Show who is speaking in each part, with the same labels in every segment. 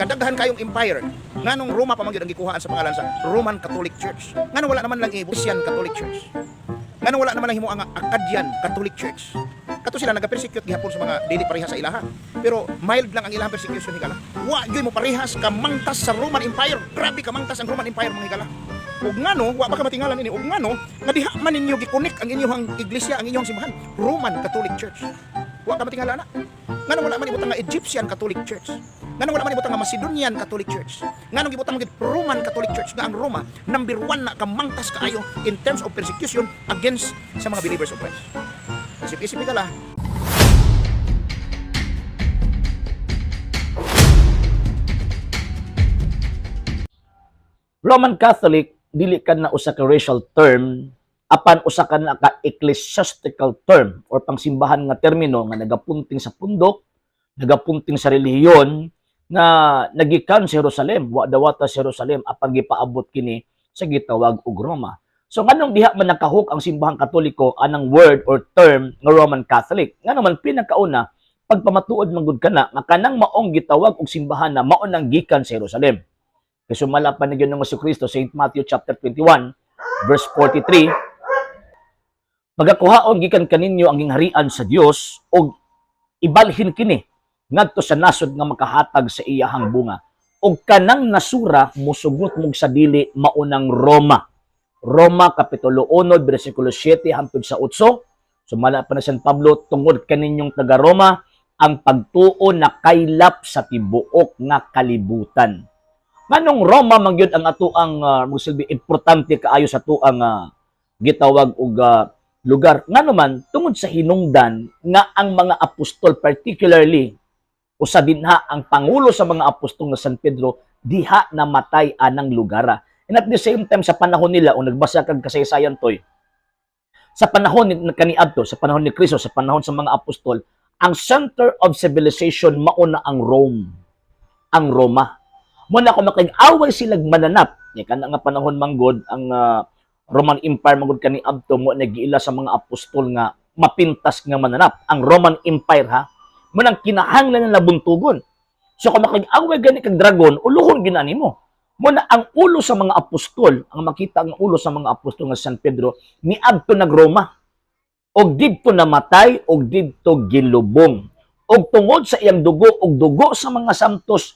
Speaker 1: kadaghan kayong empire nganong Roma pa man gyud ang gikuhaan sa pangalan sa Roman Catholic Church, nganong wala naman lang Ephesian Catholic Church, nganong wala naman lang himo ang Acadian Catholic Church. Kato sila nagapersecute gihapon sa mga dili pareha sa ilaha, pero mild lang ang ilang persecution higala. Wa gyud mo parehas ka mangtas sa Roman Empire. Grabe ka mangtas ang Roman Empire mga higala. Ug ngano wa pa ka matingalan ini, ug ngano nga diha man ninyo gikunik ang inyong iglesia, ang inyong simbahan, Roman Catholic Church. Wa ka matingala na. Ngano wala man ibutang nga Egyptian Catholic Church. Ngano wala man ibutang nga Macedonian Catholic Church. Ngano gibutang gid Roman Catholic Church nga ang Roma number 1 na kamangtas kaayo in terms of persecution against sa mga believers of Christ. Isip-isip ka la.
Speaker 2: Roman Catholic dili ka na usa ka racial term, apan usa ka na ka ecclesiastical term or pangsimbahan nga termino nga nagapunting sa pundok, nagapunting sa relihiyon nga nagikan sa Jerusalem, wa dawata sa Jerusalem apan gipaabot kini sa gitawag og Roma. So nganong diha man nakahuk ang simbahang Katoliko anang word or term nga Roman Catholic? Nga naman pinakauna pagpamatuod man gud kana nga kanang maong gitawag og simbahan na mao nang gikan sa Jerusalem. Kasi sumala pa ni Ginoong Jesucristo, St. Matthew chapter 21, verse 43, "Pagakuhaon gikan kaninyo ang gingharian sa Dios og ibalhin kini ngadto sa nasod nga makahatag sa iyahang bunga. Og kanang nasura musugot mog sa dili maunang Roma." Roma kapitulo 1 bersikulo 7 hangtod sa 8. Sumala pa ni San Pablo, "Tungod kaninyong taga Roma ang pagtuo nakaylap sa tibuok nga kalibutan." Manong Roma man gyud ang ato ang musilbi importante kaayo sa ato ang gitawag og lugar. Ngano man tungod sa hinungdan nga ang mga apostol, particularly usa dinha ang pangulo sa mga apostol nga San Pedro, diha namatay anang lugara. And at the same time sa panahon nila, o nagbasa kag kasaysayan toy, sa panahon ni kaniadto, sa panahon ni Kristo, sa panahon sa mga apostol, ang center of civilization mauna ang Rome, ang Roma. Muna kung makig-away silang mananap, ni kana nga panahon manggod ang Roman Empire manggod kaniadto mo nagiila sa mga apostol nga mapintas nga mananap. Ang Roman Empire ha, munang kinahanglan na buntugon. So kung makig-away gani kag dragon, uluhon ginani mo. Muna ang ulo sa mga apostol, ang makita ang ulo sa mga apostol nga San Pedro, niadto nag-Roma. Og didto namatay, og didto gilubong. Og tungod sa iyang dugo, og dugo sa mga santos,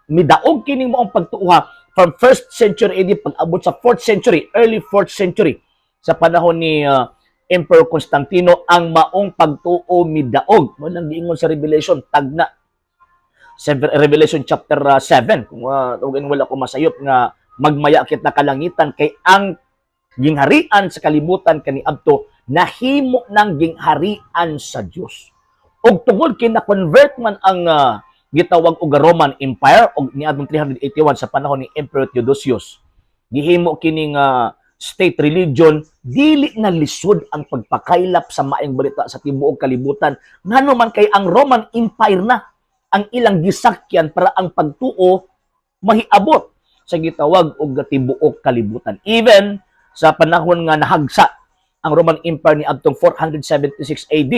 Speaker 2: midaog kining moong pagtuuha from 1st century AD pag-abot sa 4th century, early 4th century, sa panahon ni Emperor Constantino, ang maong pagtuo midaog. Mo nang giingon sa Revelation, tagna. Revelation chapter 7, kung wala ko masayop nga magmaya kit na kalangitan kay ang gingharian sa kalibutan kaniadto nahimo ng gingharian sa Dios. Og tungod kay na-convert man ang gitawag og Roman Empire og niadtong 381 sa panahon ni Emperor Theodosius, gihimo kining state religion, dili na lisod ang pagpakaylap sa maayong balita sa tibuok kalibutan. Ngano man kay ang Roman Empire na ang ilang gisakyan para ang pagtuo mahiabot sa gitawag og tibuok kalibutan. Even sa panahon nga nahagsa ang Roman Empire ni adtong 476 AD,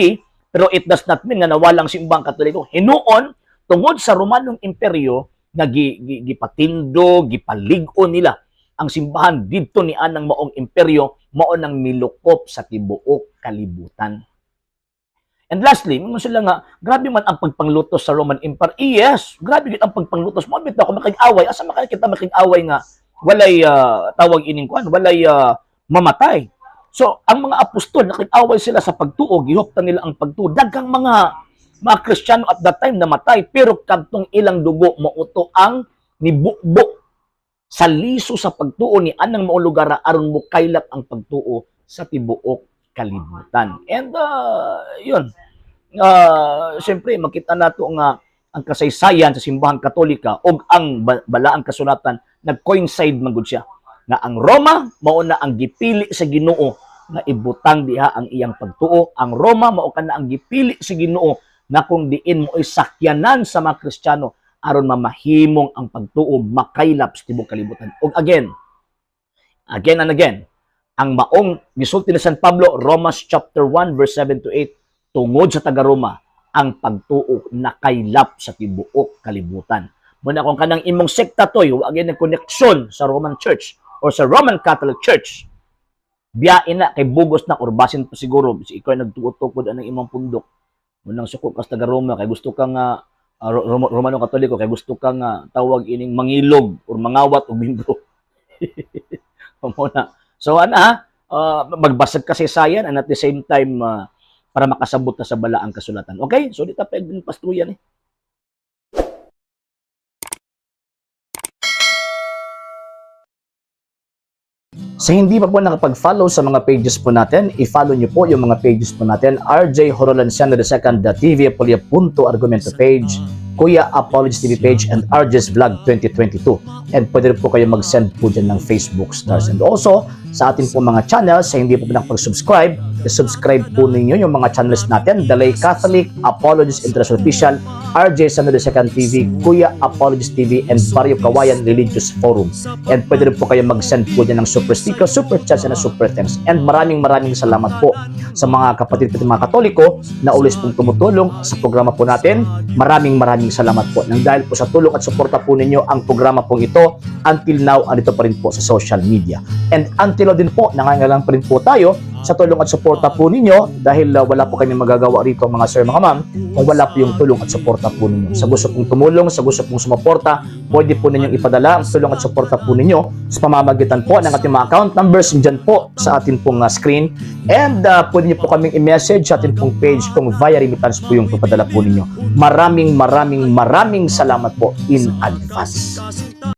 Speaker 2: pero it does not mean nga nawalang simbang Katoliko. Hinuon tungod sa Romanong Imperyo nga gipatindo, gipalig-o nila ang simbahan didto ni anang maong imperyo, mao nang milukop sa tibuok kalibutan. And lastly, mga sila nga, grabe man ang pagpanglutos sa Roman Empire. Yes, grabe gid ang pagpanglutos. Mabit na ako makig-away. Asa makikita makig-away nga walay tawag ining kuan, walay mamatay. So, ang mga apostol nakig-away sila sa pagtuo, gihuptan nila ang pagtuo. Daghang mga Kristiyano at that time namatay, pero kadtong ilang dugo mauto ang nibukbok sa liso sa pagtuo ni anang maong lugar aron mo kaylap ang pagtuo sa tibuok kalibutan. And yun, siyempre makita nato nga ang kasaysayan sa simbahang Katolika o ang balaang kasulatan nag-coincide man gud siya nga ang Roma mao na ang gipili sa Ginoo nga ibutang diha ang iyang pagtuo. Ang Roma mao kana ang gipili sa Ginoo na kung diin mo ay sakyanan sa mga Kristiyano aron mamahimong ang pagtuo makaylap sa tibuok kalibutan. Og again and again, ang maong gisulti ni San Pablo, Romans chapter 1 verse 7 to 8, tungod sa taga Roma ang pagtuo nakaylap sa tibuok kalibutan. Muna kung kanang imong sekta toy, wa gyud koneksyon sa Roman Church or sa Roman Catholic Church. Biyain na kay bugos na or basin pa siguro si ikaw nagtuot-tukod anang imong pundok. Munang suko kas taga Roma kay gusto kang Romano Katoliko kay gusto kang tawag ining mangilog or mangawat og membro. Muna. So magbasag ka sa sayan and at the same time para makasabot na sa bala ang kasulatan. Okay? So, di ta pwedeng pastuyan eh. Sa hindi pa po nakapag-follow sa mga pages po natin, i-follow niyo po yung mga pages po natin, RJ Horolanciano II, TV Apolia Punto Argumento page, Kuya Apologies TV page, and RJ's Vlog 2022. And pwede rin po kayo mag-send po dyan ng Facebook stars. And also, sa atin po mga channels, sa hindi po nakapag-subscribe, i-subscribe po ninyo yung mga channels natin, The Lay Catholic, Apologies International Official, RJ Sano II TV, Kuya Apologies TV, and Barrio Kawayan Religious Forum. And pwede rin po kayo mag-send po dyan ng super sticker, super chats, and super thanks. And maraming salamat po sa mga kapatid at mga Katoliko na ulis pong tumutulong sa programa po natin. Maraming salamat po. Nang dahil po sa tulong at suporta po ninyo, ang programa po ito, until now, andito pa rin po sa social media. And until now din po, nangangailangan pa rin po tayo sa tulong at suporta po ninyo dahil wala po kami magagawa rito mga sir, mga ma'am, kung wala po yung tulong at suporta po ninyo. Sa gusto pong tumulong, sa gusto pong sumuporta, pwede po ninyong ipadala ang tulong at suporta po ninyo sa pamamagitan po ng ating mga account numbers dyan po sa ating pong screen. And pwede nyo po kaming i-message sa ating pong page kung via remittance po yung papadala po ninyo. Maraming salamat po in advance.